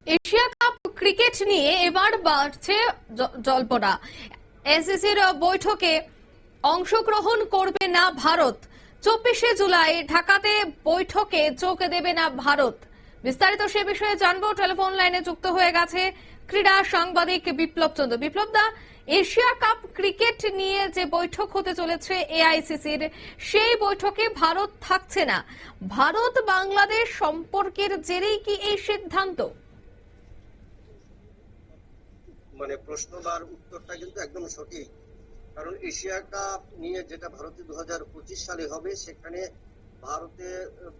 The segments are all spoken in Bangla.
এশিয়া কাপ ক্রিকেট নিয়ে এবার বাড়ছে জল্পনা। এসিসির বৈঠকে অংশগ্রহণ করবে না ভারত। 24শে জুলাই ঢাকাতে বৈঠকে যোগ দেবে না ভারত। বিস্তারিত সে বিষয়ে জানবো। টেলিফোন লাইনে যুক্ত হয়ে গেছে ক্রীড়া সাংবাদিক বিপ্লব চন্দ্র। বিপ্লব দা, এশিয়া কাপ ক্রিকেট নিয়ে যে বৈঠক হতে চলেছে এআইসিসির, সেই বৈঠকে ভারত থাকছে না। ভারত বাংলাদেশ সম্পর্কের জেরেই কি এই সিদ্ধান্ত? মানে প্রশ্ন বা উত্তরটা কিন্তু একদম সঠিক। কারণ এশিয়া কাপ নিয়ে যেটা ভারতে 2025 সালে হবে, সেখানে ভারতে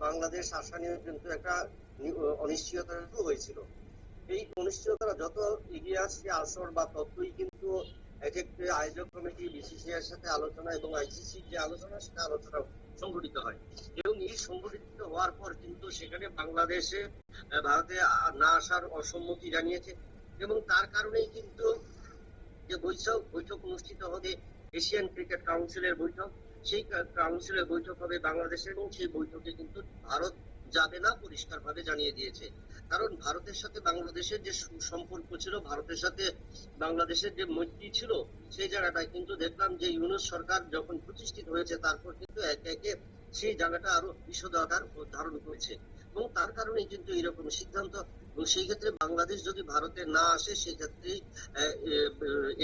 বাংলাদেশ আসা নিয়ে কিন্তু একটা অনিশ্চয়তা হয়েছিল। এই অনিশ্চয়তা যত এগিয়ে আসছে, আসর বা ততই কিন্তু এক্ষেত্রে আয়োজক কমিটি, বিসিসিআই এর সাথে আলোচনা এবং আইসিসি যে আলোচনা, সেটা আলোচনা সংঘটিত হয়। এবং এই সংঘটিত হওয়ার পর কিন্তু সেখানে বাংলাদেশে ভারতে না আসার অসম্মতি জানিয়েছে। এবং তার কারণেই কিন্তু যে বৈঠক অনুষ্ঠিত হবে এশিয়ান ক্রিকেট কাউন্সিলের বৈঠক, সেই কাউন্সিলের বৈঠক হবে বাংলাদেশের, এবং সেই বৈঠকে কিন্তু ভারত যাবে না, পরিষ্কার ভাবে জানিয়ে দিয়েছে। কারণ ভারতের সাথে বাংলাদেশের যে সম্পর্ক ছিল, ভারতের সাথে বাংলাদেশের যে মৈত্রী ছিল, সেই জায়গাটায় কিন্তু দেখলাম যে ইউনূস সরকার যখন প্রতিষ্ঠিত হয়েছে, তারপর কিন্তু একে একে সেই জায়গাটা আরো বিশদ আকার ধারণ করেছে। এবং তার কারণেই কিন্তু এরকম সিদ্ধান্ত। এবং সেই ক্ষেত্রে বাংলাদেশ যদি ভারতে না আসে, সেই ক্ষেত্রে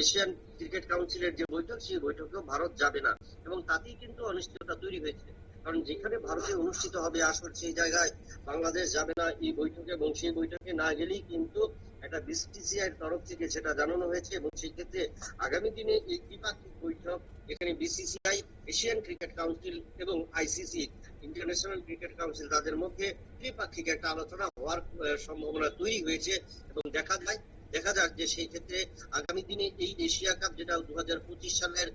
এশিয়ান ক্রিকেট কাউন্সিলের যে বৈঠক, সেই বৈঠকেও ভারত যাবে না। এবং তাতেই কিন্তু অনিশ্চয়তা তৈরি হয়েছে। কারণ যেখানে ভারতে অনুষ্ঠিত হবে আসর, সেই জায়গায় বাংলাদেশ যাবে না এই বৈঠকে, এবং সেই বৈঠকে না গেলেই কিন্তু একটা বিসিসিআই এর তরফ থেকে সেটা জানানো হয়েছে। এবং সেই ক্ষেত্রে আগামী দিনে এই দ্বিপাক্ষিক বৈঠক, এখানে বিসিসিআই, এশিয়ান ক্রিকেট কাউন্সিল এবং আইসিসি, ইন্টারন্যাশনাল ক্রিকেট কাউন্সিল, তাদের মধ্যে দ্বিপাক্ষিক একটা আলোচনা হওয়ার সম্ভাবনা তৈরি হয়েছে। এবং দেখা যাক যে সেই ক্ষেত্রে আগামী দিনে এই এশিয়া কাপ, যেটা 2025 সালের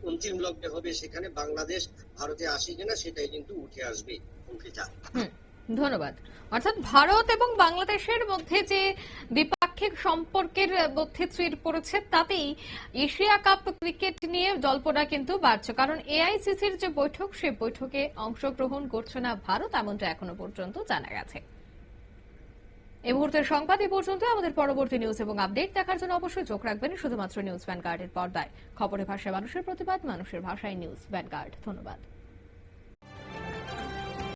অন্তিম লগ্নে হবে, সেখানে বাংলাদেশ ভারতে আসে কিনা সেটাই কিন্তু উঠে আসবে। ধন্যবাদ। অর্থাৎ ভারত এবং বাংলাদেশের মধ্যে যে দ্বিপাক্ষিক সম্পর্কের মধ্যে চির পড়েছে, তাতেই এশিয়া কাপ ক্রিকেট নিয়ে জল্পনা কিন্তু বাড়ছে। কারণ এআইসিসির যে বৈঠক, সেই বৈঠকে অংশগ্রহণ করছে না ভারত, এমনটা এখনো পর্যন্ত জানা গেছে। এই মুহূর্তের সংবাদ এই পর্যন্ত। আমাদের পরবর্তী নিউজ এবং আপডেট দেখার জন্য অবশ্যই চোখ রাখবেন শুধুমাত্র নিউজ ভ্যানগার্ডের পর্দায়। খবরের ভাষায় মানুষের প্রতিবাদ, মানুষের ভাষায় নিউজ ভ্যানগার্ড। ধন্যবাদ।